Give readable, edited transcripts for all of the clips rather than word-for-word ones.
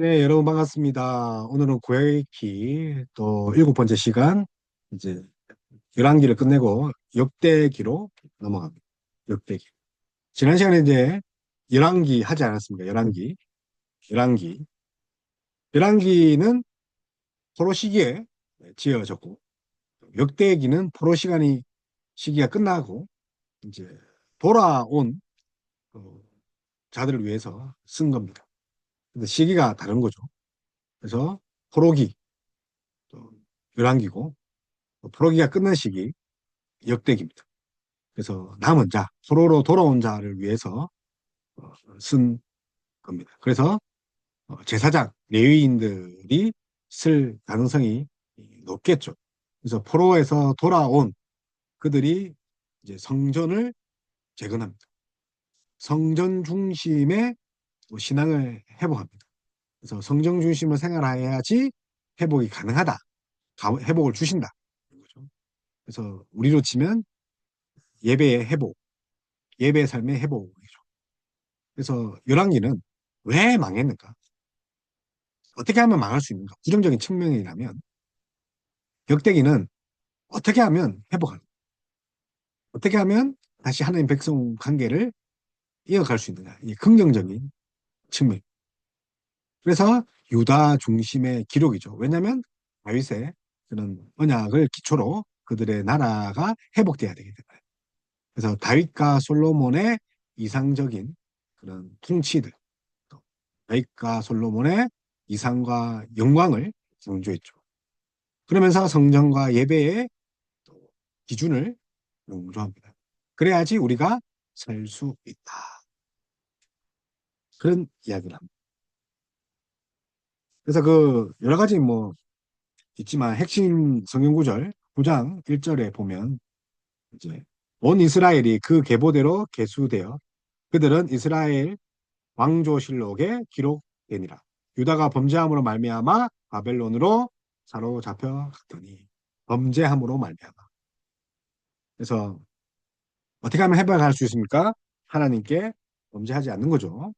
네, 여러분 반갑습니다. 오늘은 구약기 또 일곱 번째 시간, 이제 열왕기를 끝내고 역대기로 넘어갑니다. 역대기. 지난 시간에 이제 열왕기 하지 않았습니까? 열왕기. 열왕기. 열왕기는 포로 시기에 지어졌고, 역대기는 포로 시기가 끝나고 이제 돌아온 그 자들을 위해서 쓴 겁니다. 근데 시기가 다른 거죠. 그래서 포로기, 또 열왕기고, 포로기가 끝난 시기 역대기입니다. 그래서 남은 자, 포로로 돌아온 자를 위해서 쓴 겁니다. 그래서 제사장, 레위인들이 쓸 가능성이 높겠죠. 그래서 포로에서 돌아온 그들이 이제 성전을 재건합니다. 성전 중심의 신앙을 회복합니다. 그래서 성전 중심을 생활해야지 회복이 가능하다. 회복을 주신다. 그래서 우리로 치면 예배의 회복, 예배 삶의 회복이죠. 그래서 열왕기는 왜 망했는가? 어떻게 하면 망할 수 있는가? 부정적인 측면이라면 역대기는 어떻게 하면 회복하는, 어떻게 하면 다시 하나님 백성 관계를 이어갈 수 있느냐? 이 긍정적인 측면. 그래서 유다 중심의 기록이죠. 왜냐하면 다윗의 그런 언약을 기초로 그들의 나라가 회복돼야 되기 때문에. 그래서 다윗과 솔로몬의 이상적인 그런 통치들, 또 다윗과 솔로몬의 이상과 영광을 강조했죠. 그러면서 성전과 예배의 기준을 강조합니다. 그래야지 우리가 살 수 있다. 그런 이야기를 합니다. 그래서 그 여러 가지 뭐 있지만 핵심 성경 구절 9장 1절에 보면 이제 온 이스라엘이 그 계보대로 계수되어 그들은 이스라엘 왕조실록에 기록되니라. 유다가 범죄함으로 말미암아 바벨론으로 사로잡혀 갔더니 범죄함으로 말미암아. 그래서 어떻게 하면 해방할 수 있습니까? 하나님께 범죄하지 않는 거죠.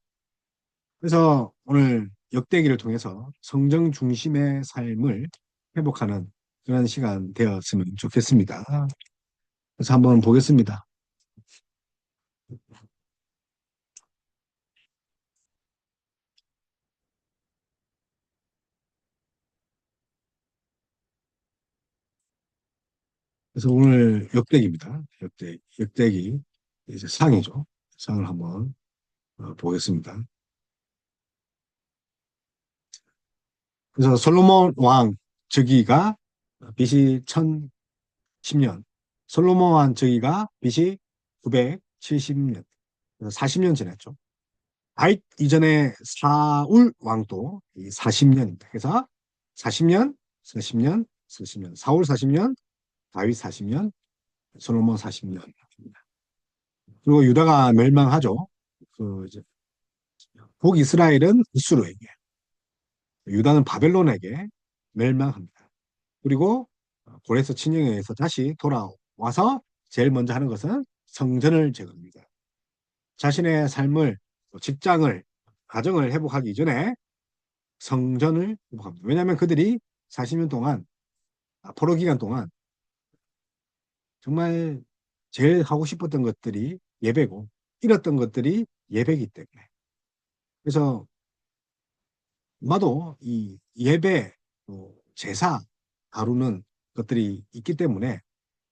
그래서 오늘 역대기를 통해서 성정 중심의 삶을 회복하는 그런 시간 되었으면 좋겠습니다. 그래서 한번 보겠습니다. 그래서 오늘 역대기입니다. 역대기 이제 상이죠. 상을 한번 보겠습니다. 그래서 솔로몬 왕 즉위가 BC 1010년, 솔로몬 왕 즉위가 BC 970년, 40년 지났죠. 다윗 이전에 사울 왕도 40년입니다. 그래서 40년, 40년, 40년, 사울 40년, 다윗 40년, 솔로몬 40년입니다. 그리고 유다가 멸망하죠. 그 이제 북이스라엘은 이스루에게, 유다는 바벨론에게 멸망합니다. 그리고 고레스 친령에 의해서 다시 돌아와서 제일 먼저 하는 것은 성전을 재건합니다. 자신의 삶을, 직장을, 가정을 회복하기 이전에 성전을 회복합니다. 왜냐하면 그들이 40년 동안, 포로 기간 동안 정말 제일 하고 싶었던 것들이 예배고, 잃었던 것들이 예배이기 때문에. 그래서 아마도 이 예배, 제사 다루는 것들이 있기 때문에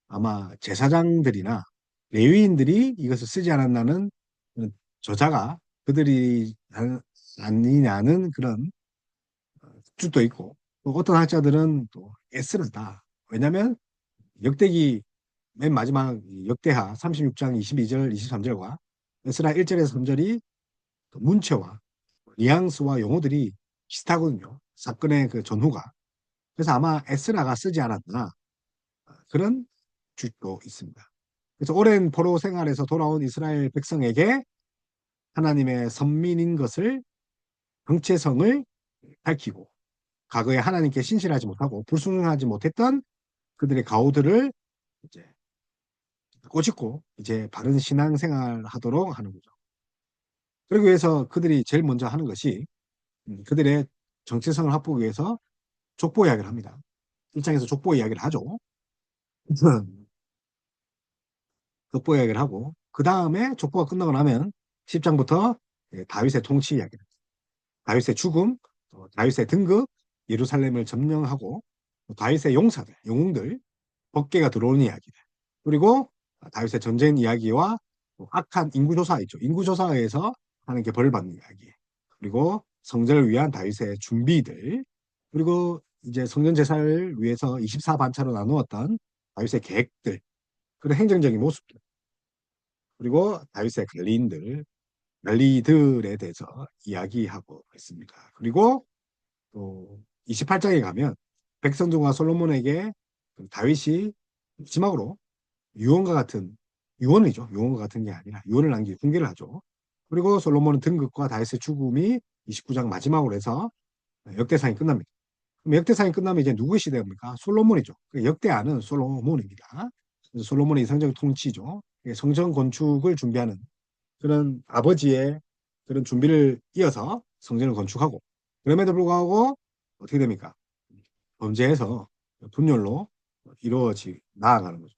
아마 제사장들이나 레위인들이 이것을 쓰지 않았나는 그런 저자가 그들이 아니냐는 그런 주도 있고, 또 어떤 학자들은 또 에스라다. 왜냐하면 역대기 맨 마지막 역대하 36장 22절 23절과 에스라 1절에서 3절이 문체와 뉘앙스와 용어들이 비슷하거든요. 사건의 그 전후가. 그래서 아마 에스라가 쓰지 않았나 그런 주도 있습니다. 그래서 오랜 포로 생활에서 돌아온 이스라엘 백성에게 하나님의 선민인 것을 정체성을 밝히고 과거에 하나님께 신실하지 못하고 불순종하지 못했던 그들의 가오들을 이제 꼬집고 이제 바른 신앙생활 하도록 하는 거죠. 그러기 위해서 그들이 제일 먼저 하는 것이 그들의 정체성을 확보하기 위해서 족보 이야기를 합니다. 일장에서 족보 이야기를 하죠. 족보 이야기를 하고 그 다음에 족보가 끝나고 나면 10장부터 다윗의 통치 이야기를, 다윗의 죽음, 다윗의 등극, 예루살렘을 점령하고 다윗의 용사들, 영웅들, 법궤가 들어오는 이야기들, 그리고 다윗의 전쟁 이야기와 악한 인구조사 있죠. 인구조사에서 하는 게 벌을 받는 이야기, 그리고 성전을 위한 다윗의 준비들, 그리고 이제 성전 제사를 위해서 24반차로 나누었던 다윗의 계획들, 그런 행정적인 모습들, 그리고 다윗의 관리인들에 대해서 이야기하고 있습니다. 그리고 또 28장에 가면 백성들과 솔로몬에게 그 다윗이 마지막으로 유언과 같은, 유언이죠. 유언과 같은 게 아니라 유언을 남기 훈계를 하죠. 그리고 솔로몬은 등극과 다윗의 죽음이 29장 마지막으로 해서 역대상이 끝납니다. 그럼 역대상이 끝나면 이제 누구의 시대입니까? 솔로몬이죠. 그 역대하는 솔로몬입니다. 솔로몬의 이상적 통치죠. 성전 건축을 준비하는 그런 아버지의 그런 준비를 이어서 성전을 건축하고, 그럼에도 불구하고 어떻게 됩니까? 범죄에서 분열로 이루어지 나아가는 거죠.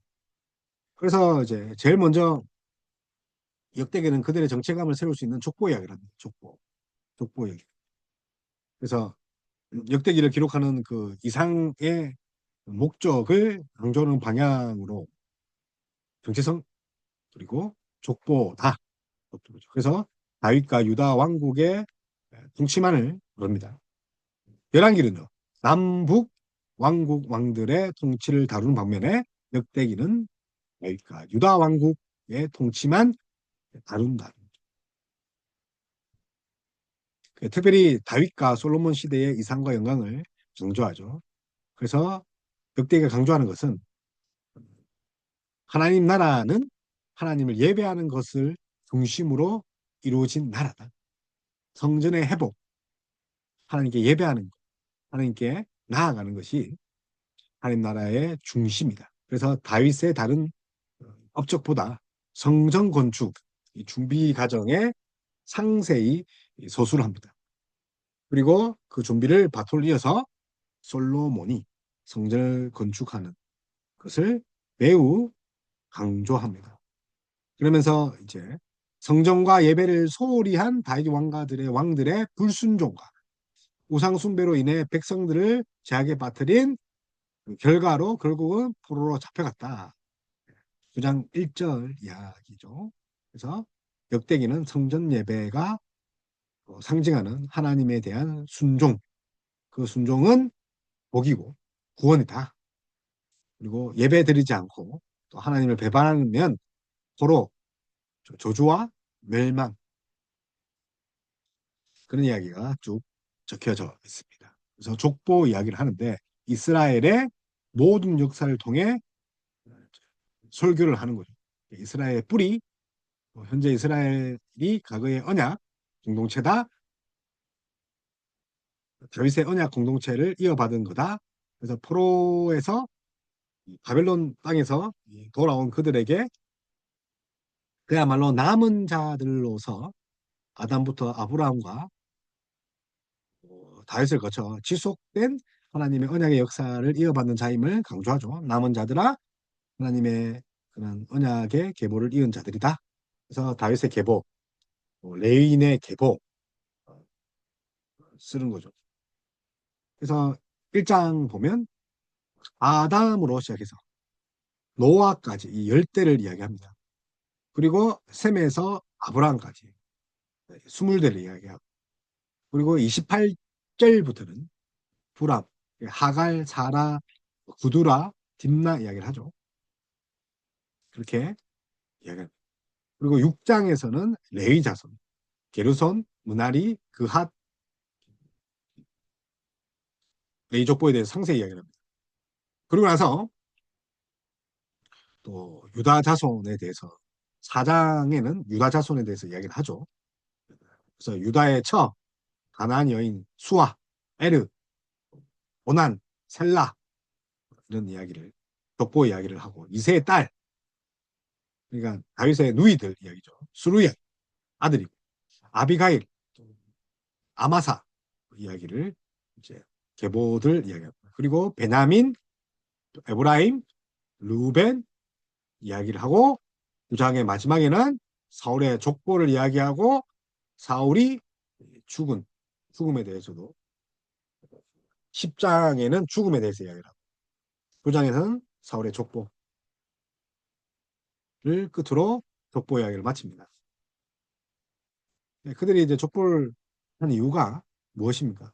그래서 이제 제일 먼저 역대기는 그들의 정체감을 세울 수 있는 족보 이야기를 합니다. 족보 이야기. 그래서 역대기를 기록하는 그 이상의 목적을 강조하는 방향으로 정체성, 그리고 족보다. 그래서 다윗과 유다 왕국의 통치만을 그럽니다. 열왕기는요, 남북 왕국 왕들의 통치를 다루는 방면에 역대기는 다윗과 유다 왕국의 통치만 다룬다. 특별히 다윗과 솔로몬 시대의 이상과 영광을 강조하죠. 그래서 역대기가 강조하는 것은 하나님 나라는 하나님을 예배하는 것을 중심으로 이루어진 나라다. 성전의 회복, 하나님께 예배하는 것, 하나님께 나아가는 것이 하나님 나라의 중심이다. 그래서 다윗의 다른 업적보다 성전 건축 준비 과정에 상세히 서술을 합니다. 그리고 그 준비를 바톨 이어서 솔로몬이 성전을 건축하는 것을 매우 강조합니다. 그러면서 이제 성전과 예배를 소홀히 한 다윗 왕들의 불순종과 우상 숭배로 인해 백성들을 제약에 빠뜨린 그 결과로 결국은 포로로 잡혀갔다. 9장 1절 이야기죠. 그래서 역대기는 성전 예배가 상징하는 하나님에 대한 순종, 그 순종은 복이고 구원이다. 그리고 예배 드리지 않고 또 하나님을 배반하면 서로 저주와 멸망, 그런 이야기가 쭉 적혀져 있습니다. 그래서 족보 이야기를 하는데 이스라엘의 모든 역사를 통해 설교를 하는 거죠. 이스라엘의 뿌리, 현재 이스라엘이 과거의 언약 공동체다. 다윗의 언약 공동체를 이어받은 거다. 그래서 포로에서 바벨론 땅에서 돌아온 그들에게 그야말로 남은 자들로서 아담부터 아브라함과 다윗을 거쳐 지속된 하나님의 언약의 역사를 이어받는 자임을 강조하죠. 남은 자들아 하나님의 그런 언약의 계보를 이은 자들이다. 그래서 다윗의 계보, 레위인의 계보 쓰는 거죠. 그래서 1장 보면 아담으로 시작해서 노아까지 이 열대를 이야기합니다. 그리고 셈에서 아브라함까지 20대를 이야기하고, 그리고 28절부터는 부람, 하갈, 사라, 구두라, 딥나 이야기를 하죠. 그렇게 이야기합니다. 그리고 6장에서는 레위 자손, 게르손, 문하리, 그핫, 레위 족보에 대해서 상세히 이야기를 합니다. 그리고 나서 또 유다 자손에 대해서 4장에는 유다 자손에 대해서 이야기를 하죠. 그래서 유다의 처, 가나안 여인 수아, 에르, 오난, 셀라, 이런 이야기를, 족보 이야기를 하고, 이세의 딸, 그러니까 다윗의 누이들 이야기죠. 수루야 아들이고, 아비가일, 아마사 이야기를 이제 계보들 이야기합니다. 그리고 베냐민, 에브라임, 루벤 이야기를 하고 9장의 마지막에는 사울의 족보를 이야기하고 사울이 죽음에 대해서도 10장에는 죽음에 대해서 이야기를 하고 9장에서는 사울의 족보를 끝으로 족보 이야기를 마칩니다. 네, 그들이 이제 족보를 한 이유가 무엇입니까?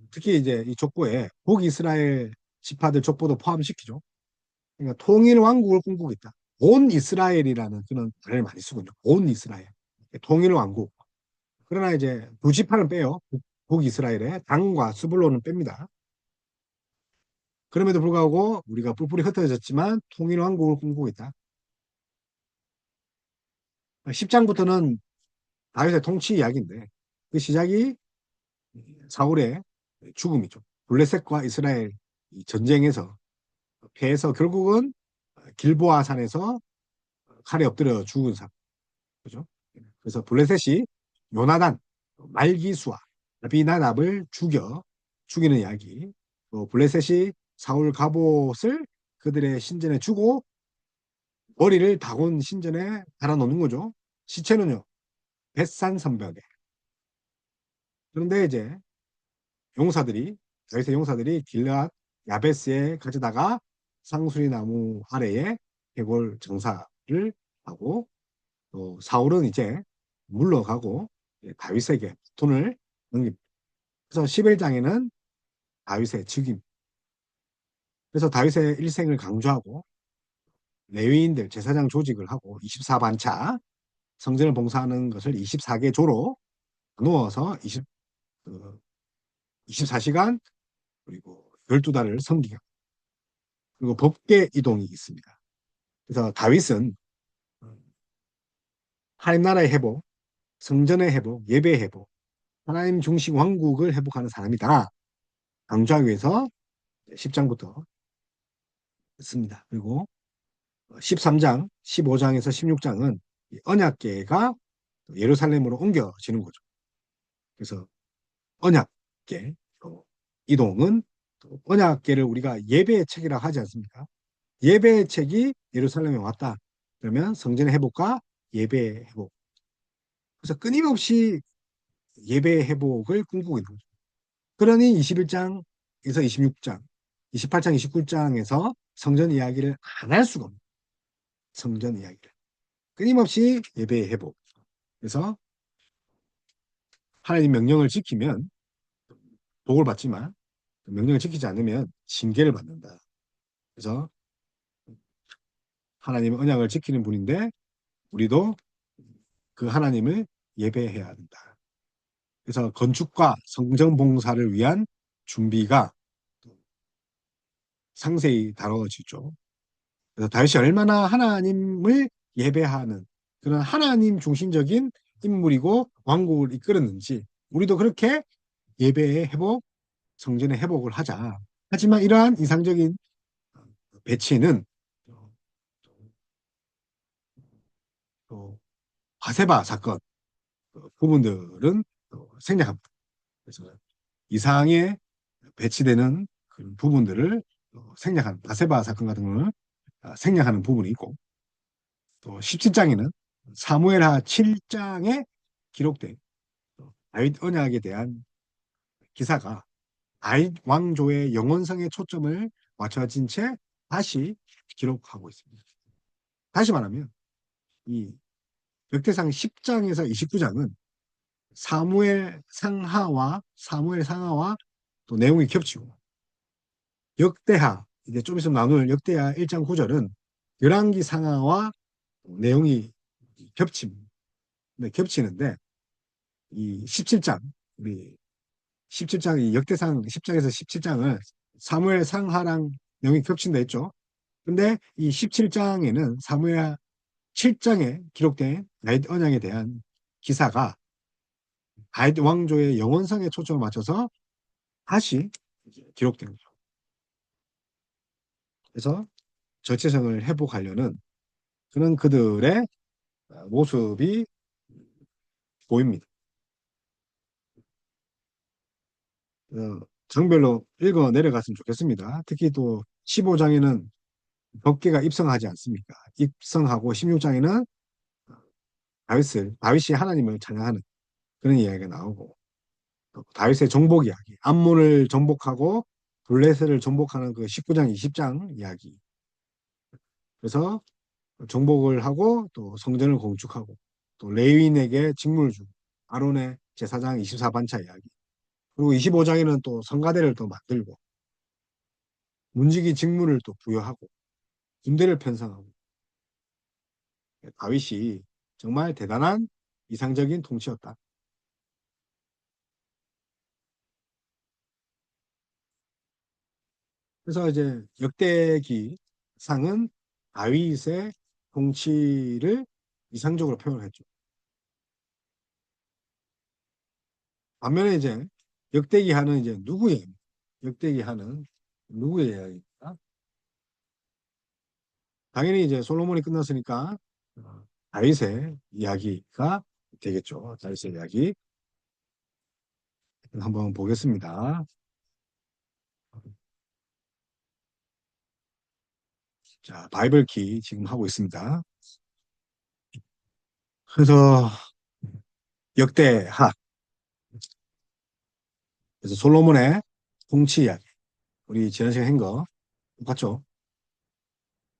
특히 이제 이 족보에 북이스라엘 지파들 족보도 포함시키죠. 그러니까 통일 왕국을 꿈꾸고 있다. 온 이스라엘이라는 그런 말을 많이 쓰거든요. 온 이스라엘. 통일 왕국. 그러나 이제 두 지파는 빼요. 북이스라엘에 당과 스불론은 뺍니다. 그럼에도 불구하고 우리가 뿔뿔이 흩어졌지만 통일 왕국을 꿈꾸고 있다. 10장부터는 다윗의 통치 이야기인데 그 시작이 사울의 죽음이죠. 블레셋과 이스라엘 전쟁에서 패해서 결국은 길보아 산에서 칼에 엎드려 죽은 사람. 그죠? 그래서 블레셋이 요나단, 말기수와 아비나답을 죽이는 이야기. 또 블레셋이 사울 갑옷을 그들의 신전에 주고 머리를 다곤 신전에 달아놓는 거죠. 시체는요, 벳산 선벽에. 그런데 이제 다윗의 용사들이 길르앗 야베스에 가져다가 상수리 나무 아래에 해골 정사를 하고 또 사울은 이제 물러가고 다윗에게 바톤을 넘깁니다. 그래서 11장에는 다윗의 즉임. 그래서 다윗의 일생을 강조하고 레위인들 제사장 조직을 하고 24반차 성전을 봉사하는 것을 24개 조로 나누어서 24시간 그리고 12달을 섬기고 그리고 법계 이동이 있습니다. 그래서 다윗은 하나님 나라의 회복, 성전의 회복, 예배의 회복, 하나님 중심 왕국을 회복하는 사람이다. 강조하기 위해서 10장부터 씁니다. 그리고 13장, 15장에서 16장은 언약궤가 예루살렘으로 옮겨지는 거죠. 그래서 언약궤 이동은 언약궤를 우리가 예배의 책이라고 하지 않습니까? 예배의 책이 예루살렘에 왔다. 그러면 성전의 회복과 예배의 회복. 그래서 끊임없이 예배의 회복을 꿈꾸고 있는 거죠. 그러니 21장에서 26장, 28장, 29장에서 성전 이야기를 안 할 수가 없는 성전 이야기를. 끊임없이 예배의 회복. 그래서 하나님 명령을 지키면 복을 받지만 명령을 지키지 않으면 징계를 받는다. 그래서 하나님의 언약을 지키는 분인데 우리도 그 하나님을 예배해야 한다. 그래서 건축과 성전 봉사를 위한 준비가 상세히 다뤄지죠. 그래서 다윗이 얼마나 하나님을 예배하는 그런 하나님 중심적인 인물이고 왕국을 이끌었는지 우리도 그렇게 예배의 회복, 성전의 회복을 하자. 하지만 이러한 이상적인 배치는 또 바세바 사건 부분들은 생략합니다. 그래서 이상에 배치되는 그런 부분들을 생략하는 바세바 사건 같은 거는 생략하는 부분이 있고 또 17장에는 사무엘하 7장에 기록된 다윗 언약에 대한 기사가 다윗 왕조의 영원성에 초점을 맞춰진 채 다시 기록하고 있습니다. 다시 말하면 이 역대상 10장에서 29장은 사무엘 상하와 또 내용이 겹치고 역대하 이제 좀 있으면 나눌 역대하 1장 9절은 열왕기 상하와 내용이 겹칩니다. 네, 겹치는데 이 17장 우리 17장 이 역대상 10장에서 17장을 사무엘 상하랑 내용이 겹친다 했죠. 근데 이 17장에는 사무엘 7장에 기록된 다윗 언약에 대한 기사가 다윗 왕조의 영원성에 초점을 맞춰서 다시 기록된 거죠. 그래서 정체성을 회복하려는 그런 그들의 모습이 보입니다. 장별로 읽어 내려갔으면 좋겠습니다. 특히 또 15장에는 법궤가 입성하지 않습니까? 입성하고 16장에는 다윗이 하나님을 찬양하는 그런 이야기가 나오고 또 다윗의 정복 이야기, 암몬을 정복하고 블레셋을 정복하는 그 19장, 20장 이야기. 그래서 정복을 하고 또 성전을 건축하고 또 레위인에게 직무를 주고 아론의 제사장 24반차 이야기. 그리고 25장에는 또 성가대를 또 만들고 문지기 직무를 또 부여하고 군대를 편성하고 다윗이 정말 대단한 이상적인 통치였다. 그래서 이제 역대기 상은 다윗의 통치를 이상적으로 표현했죠. 반면에 이제 역대기 하는 이제 누구의 역대기 하는 누구의 이야기입니까? 당연히 이제 솔로몬이 끝났으니까 다윗의 이야기가 되겠죠. 다윗의 이야기 한번 보겠습니다. 자, 바이블 키 지금 하고 있습니다. 그래서 역대하, 그래서 솔로몬의 통치 이야기, 우리 지난 시간에 한 거 똑같죠?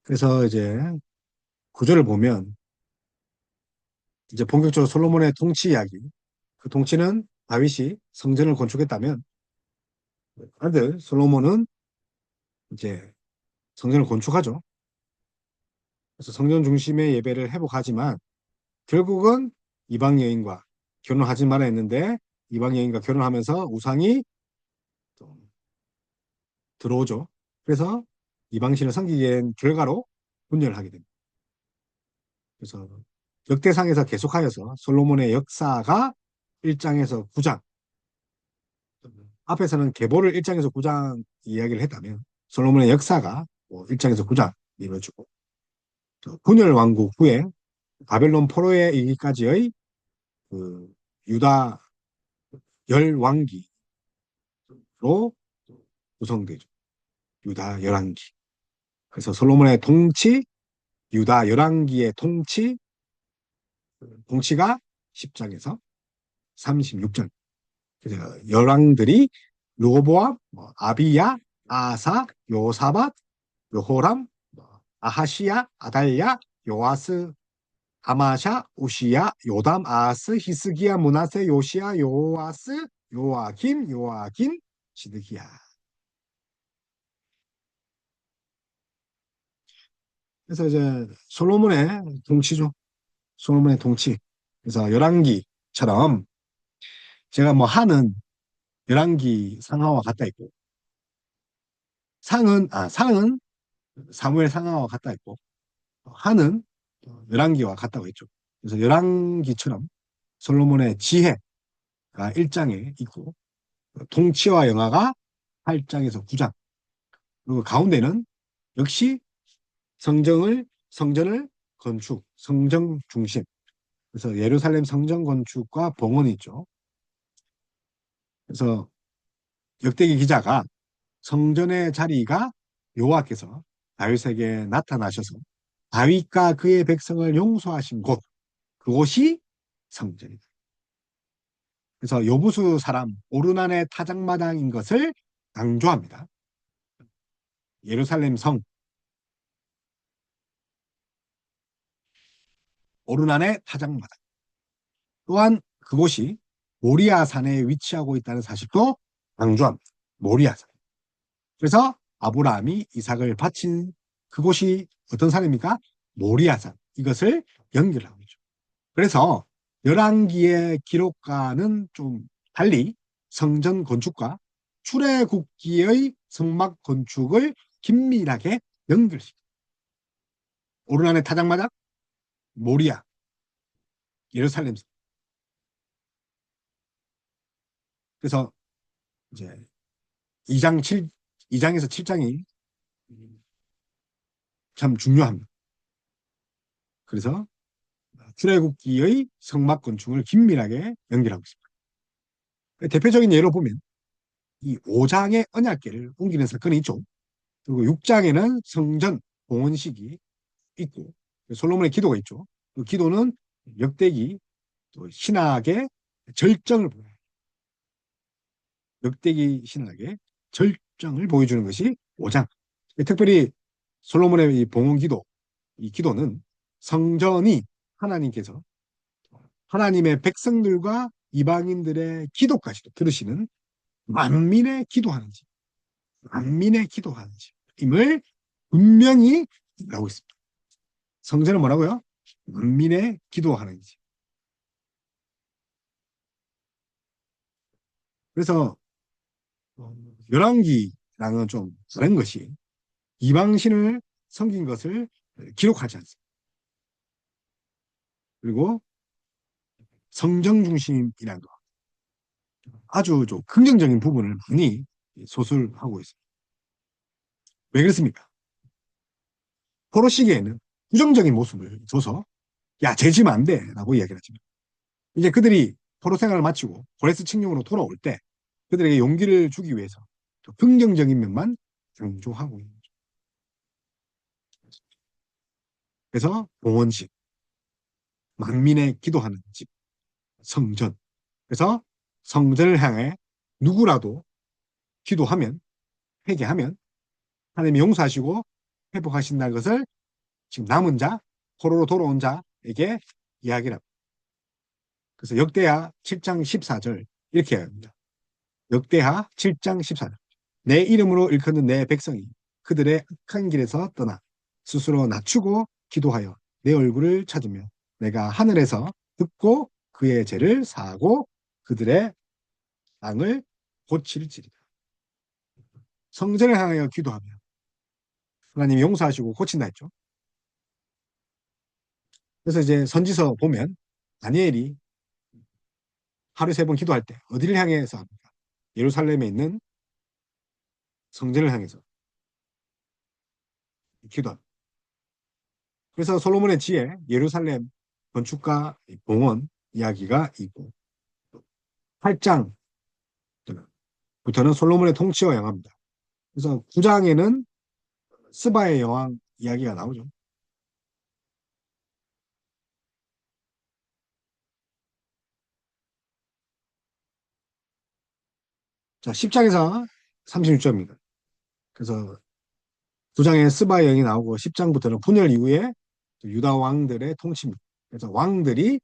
그래서 이제 구조를 보면 이제 본격적으로 솔로몬의 통치 이야기, 그 통치는 다윗이 성전을 건축했다면 아들 솔로몬은 이제 성전을 건축하죠. 그래서 성전 중심의 예배를 회복하지만 결국은 이방 여인과 결혼하지 말아 했는데 이방 여인과 결혼하면서 우상이 또 들어오죠. 그래서 이방신을 섬기게 된 결과로 분열을 하게 됩니다. 그래서 역대상에서 계속하여서 솔로몬의 역사가 1장에서 9장, 앞에서는 계보를 1장에서 9장 이야기를 했다면 솔로몬의 역사가 뭐 1장에서 9장 이루어지고 분열 왕국 후에 바벨론 포로에 이르기까지의 그 유다 열왕기로 구성되죠. 유다 열왕기. 그래서 솔로몬의 통치, 유다 열왕기의 통치가 10장에서 36장. 그래서 열왕들이 르호보암, 뭐 아비야, 아사, 요사밧, 요호람, 뭐 아하시야, 아달랴, 요아스, 아마샤, 우시야, 요담, 아하스, 히스기야, 문하세, 요시야, 요아스, 요아김, 시드기야. 그래서 이제 솔로몬의 통치죠. 솔로몬의 통치. 그래서 열왕기처럼 제가 뭐 하는 열왕기 상하와 같다 있고 상은 사무엘 상하와 같다 있고 하는 열왕기와 같다고 했죠. 그래서 열왕기처럼 솔로몬의 지혜가 1장에 있고 통치와 영화가 8장에서 9장 그리고 가운데는 역시 성전을 건축, 성전 중심. 그래서 예루살렘 성전 건축과 봉헌이 있죠. 그래서 역대기 기자가 성전의 자리가 여호와께서 다윗에게 나타나셔서 다윗과 그의 백성을 용서하신 곳, 그곳이 성전이다. 그래서 여부수 사람 오르난의 타작마당인 것을 강조합니다. 예루살렘 성 오르난의 타작마당. 또한 그곳이 모리아산에 위치하고 있다는 사실도 강조합니다. 모리아산. 그래서 아브라함이 이삭을 바친 그곳이 어떤 산입니까? 모리아산. 이것을 연결하고 있죠. 그래서 열왕기의 기록과는 좀 달리 성전 건축과 출애굽기의 성막 건축을 긴밀하게 연결시킵니다. 오르난의 타작마당, 모리아, 예루살렘. 그래서 이제 2장 7, 2장에서 7장이 참 중요합니다. 그래서 출애굽기의 성막 건축을 긴밀하게 연결하고 있습니다. 대표적인 예로 보면 이 5장의 언약궤를 옮기는 사건이 있죠. 그리고 6장에는 성전 봉헌식이 있고 솔로몬의 기도가 있죠. 그 기도는 역대기 또 신학의 절정을 보여요. 역대기 신학의 절정을 보여주는 것이 5장. 특별히 솔로몬의 이 봉헌 기도, 이 기도는 성전이 하나님께서 하나님의 백성들과 이방인들의 기도까지도 들으시는 만민의 기도하는 집, 만민의 기도하는 집임을 분명히 나오고 있습니다. 성전은 뭐라고요? 만민의 기도하는 집. 그래서 열왕기랑은 좀 다른 것이 이방신을 섬긴 것을 기록하지 않습니다. 그리고 성정 중심이라는 거 아주 좀 긍정적인 부분을 많이 소술하고 있습니다. 왜 그렇습니까? 포로 시기에는 부정적인 모습을 줘서 야, 재지면 안 돼 라고 이야기를 하지만 이제 그들이 포로 생활을 마치고 고레스 칙령으로 돌아올 때 그들에게 용기를 주기 위해서 긍정적인 면만 강조하고 있는 거죠. 그래서 봉헌식, 만민의 기도하는 집, 성전. 그래서 성전을 향해 누구라도 기도하면, 회개하면 하나님이 용서하시고 회복하신다는 것을 지금 남은 자, 포로로 돌아온 자에게 이야기를 합니다. 그래서 역대하 7장 14절 이렇게 합니다. 역대하 7장 14절. 내 이름으로 일컫는 내 백성이 그들의 악한 길에서 떠나 스스로 낮추고 기도하여 내 얼굴을 찾으며 내가 하늘에서 듣고 그의 죄를 사하고 그들의 땅을 고칠지리라. 성전을 향하여 기도하며 하나님이 용서하시고 고친다 했죠. 그래서 이제 선지서 보면 다니엘이 하루 3번 기도할 때 어디를 향해서 합니까? 예루살렘에 있는 성전을 향해서 기도합니다. 그래서 솔로몬의 지혜, 예루살렘 건축가 봉헌 이야기가 있고 8장부터는 솔로몬의 통치와 영화입니다. 그래서 9장에는 스바의 여왕 이야기가 나오죠. 자, 10장에서 36절입니다. 그래서 9장에 스바의 여왕이 나오고 10장부터는 분열 이후에 유다 왕들의 통치입니다. 그래서 왕들이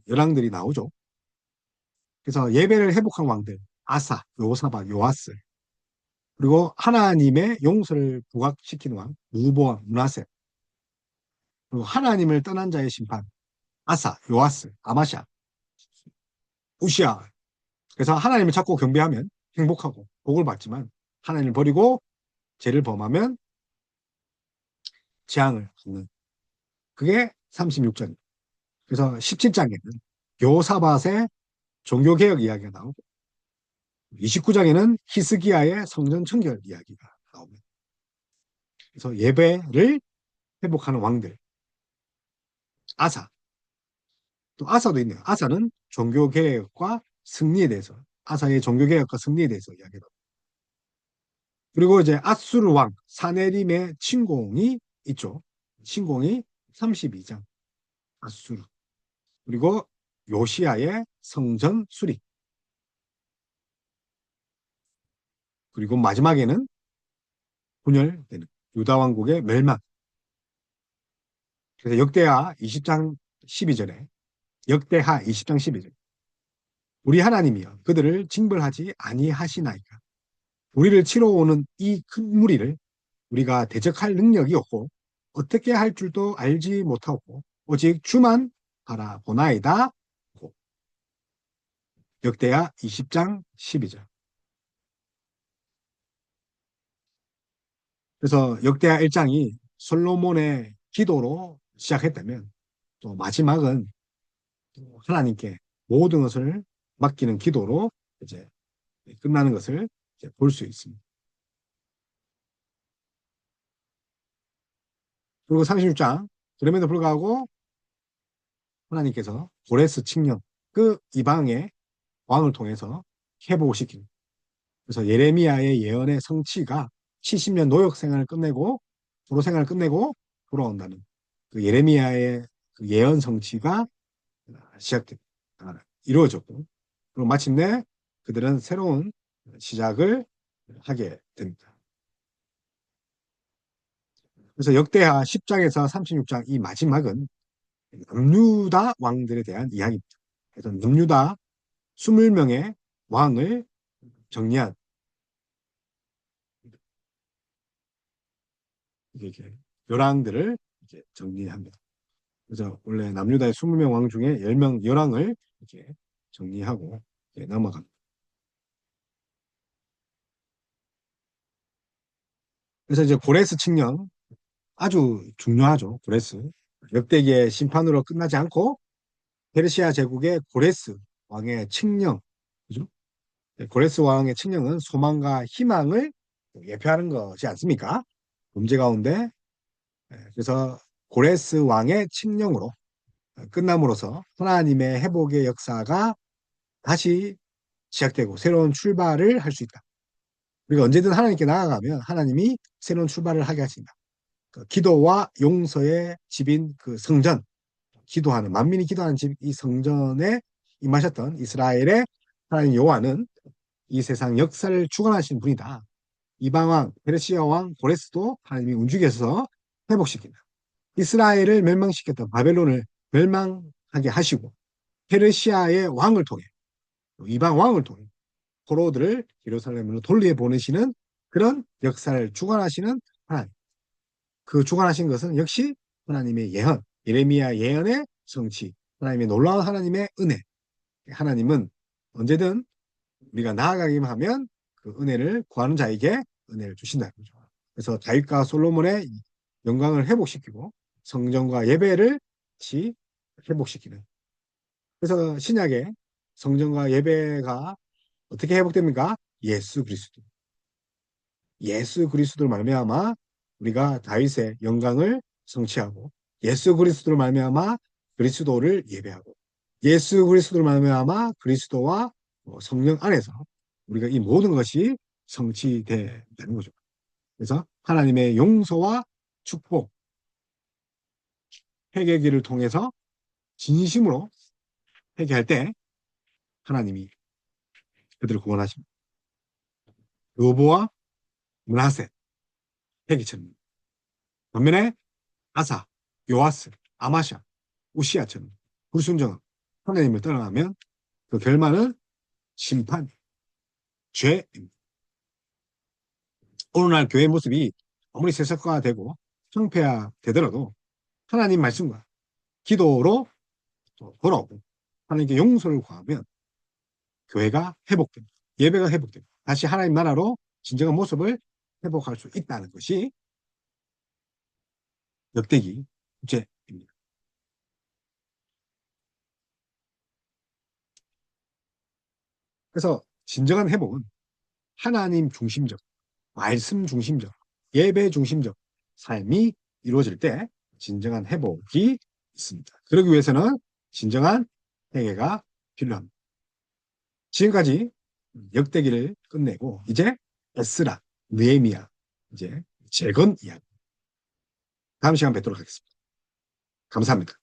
열왕들이 나오죠. 그래서 예배를 회복한 왕들 아사, 요사박, 요아스 그리고 하나님의 용서를 부각시키는 왕 무보암, 문하세 그리고 하나님을 떠난 자의 심판 아사, 요아스, 아마샤, 우시아 그래서 하나님을 찾고 경배하면 행복하고 복을 받지만 하나님을 버리고 죄를 범하면 재앙을 받는 그게 36장 그래서 17장에는 요사밭의 종교개혁 이야기가 나오고 29장에는 히스기야의 성전 청결 이야기가 나옵니다. 그래서 예배를 회복하는 왕들 아사 또 아사도 있네요. 아사는 종교개혁과 승리에 대해서 아사의 종교개혁과 승리에 대해서 이야기합니다. 그리고 이제 아수르 왕 사네림의 침공이 있죠. 침공이 32장 아수르 그리고 요시아의 성전 수립 그리고 마지막에는 분열되는 유다 왕국의 멸망 그래서 역대하 20장 12절에 역대하 20장 12절 우리 하나님이여 그들을 징벌하지 아니하시나이까 우리를 치러 오는 이 큰 무리를 우리가 대적할 능력이 없고 어떻게 할 줄도 알지 못하고 오직 주만 바라보나이다. 역대하 20장 12절. 그래서 역대하 1장이 솔로몬의 기도로 시작했다면 또 마지막은 하나님께 모든 것을 맡기는 기도로 이제 끝나는 것을 볼 수 있습니다. 그리고 36장 그럼에도 불구하고 하나님께서 고레스 칙령 그 이방의 왕을 통해서 회복시키는 그래서 예레미야의 예언의 성취가 70년 노역 생활을 끝내고 도로 생활을 끝내고 돌아온다는 그 예레미야의 그 예언 성취가 시작됩니다. 이루어졌고 그리고 마침내 그들은 새로운 시작을 하게 됩니다. 그래서 역대하 10장에서 36장 이 마지막은 남유다 왕들에 대한 이야기입니다. 그래서 남유다 20명의 왕을 정리한 이렇게 열왕들을 이제 정리합니다. 그래서 원래 남유다의 20명 왕 중에 10명 열왕을 이렇게 정리하고 이렇게 넘어갑니다. 그래서 이제 고레스 칙령 아주 중요하죠. 고레스 역대기의 심판으로 끝나지 않고 페르시아 제국의 고레스 왕의 칙령, 그죠? 고레스 왕의 칙령은 소망과 희망을 예표하는 것이 않습니까? 문제 가운데 그래서 고레스 왕의 칙령으로 끝남으로써 하나님의 회복의 역사가 다시 시작되고 새로운 출발을 할 수 있다. 우리가 언제든 하나님께 나아가면 하나님이 새로운 출발을 하게 하신다. 그 기도와 용서의 집인 그 성전, 기도하는 만민이 기도하는 집 이 성전에 임하셨던 이스라엘의 하나님 여호와는 이 세상 역사를 주관하신 분이다. 이방 왕 페르시아 왕 고레스도 하나님이 움직여서 회복시킨다. 이스라엘을 멸망시켰던 바벨론을 멸망하게 하시고 페르시아의 왕을 통해 이방 왕을 통해 포로들을 예루살렘으로 돌려보내시는 그런 역사를 주관하시는 하나님. 그 주관하신 것은 역시 하나님의 예언, 예레미야 예언의 성취, 하나님의 놀라운 하나님의 은혜. 하나님은 언제든 우리가 나아가기만 하면 그 은혜를 구하는 자에게 은혜를 주신다는 거죠. 그래서 다윗과 솔로몬의 영광을 회복시키고 성전과 예배를 다시 회복시키는. 그래서 신약에 성전과 예배가 어떻게 회복됩니까? 예수 그리스도. 예수 그리스도를 말미암아 우리가 다윗의 영광을 성취하고 예수 그리스도를 말미암아 그리스도를 예배하고 예수 그리스도를 말미암아 그리스도와 성령 안에서 우리가 이 모든 것이 성취되는 거죠. 그래서 하나님의 용서와 축복, 회개기를 통해서 진심으로 회개할 때 하나님이 그들을 구원하십니다. 여보와 므낫세 회개처럼 반면에 아사, 요아스, 아마샤, 우시아처럼 불순종한 하나님을 떠나가면 그 결말은 심판, 죄입니다. 오늘날 교회 모습이 아무리 세속화되고 형폐화되더라도 하나님 말씀과 기도로 돌아오고 하나님께 용서를 구하면 교회가 회복됩니다. 예배가 회복됩니다. 다시 하나님 나라로 진정한 모습을 회복할 수 있다는 것이 역대기 주제입니다. 그래서 진정한 회복은 하나님 중심적, 말씀 중심적, 예배 중심적 삶이 이루어질 때 진정한 회복이 있습니다. 그러기 위해서는 진정한 회개가 필요합니다. 지금까지 역대기를 끝내고 이제 에스라, 느헤미야 이제 재건 이야기 다음 시간 뵙도록 하겠습니다. 감사합니다.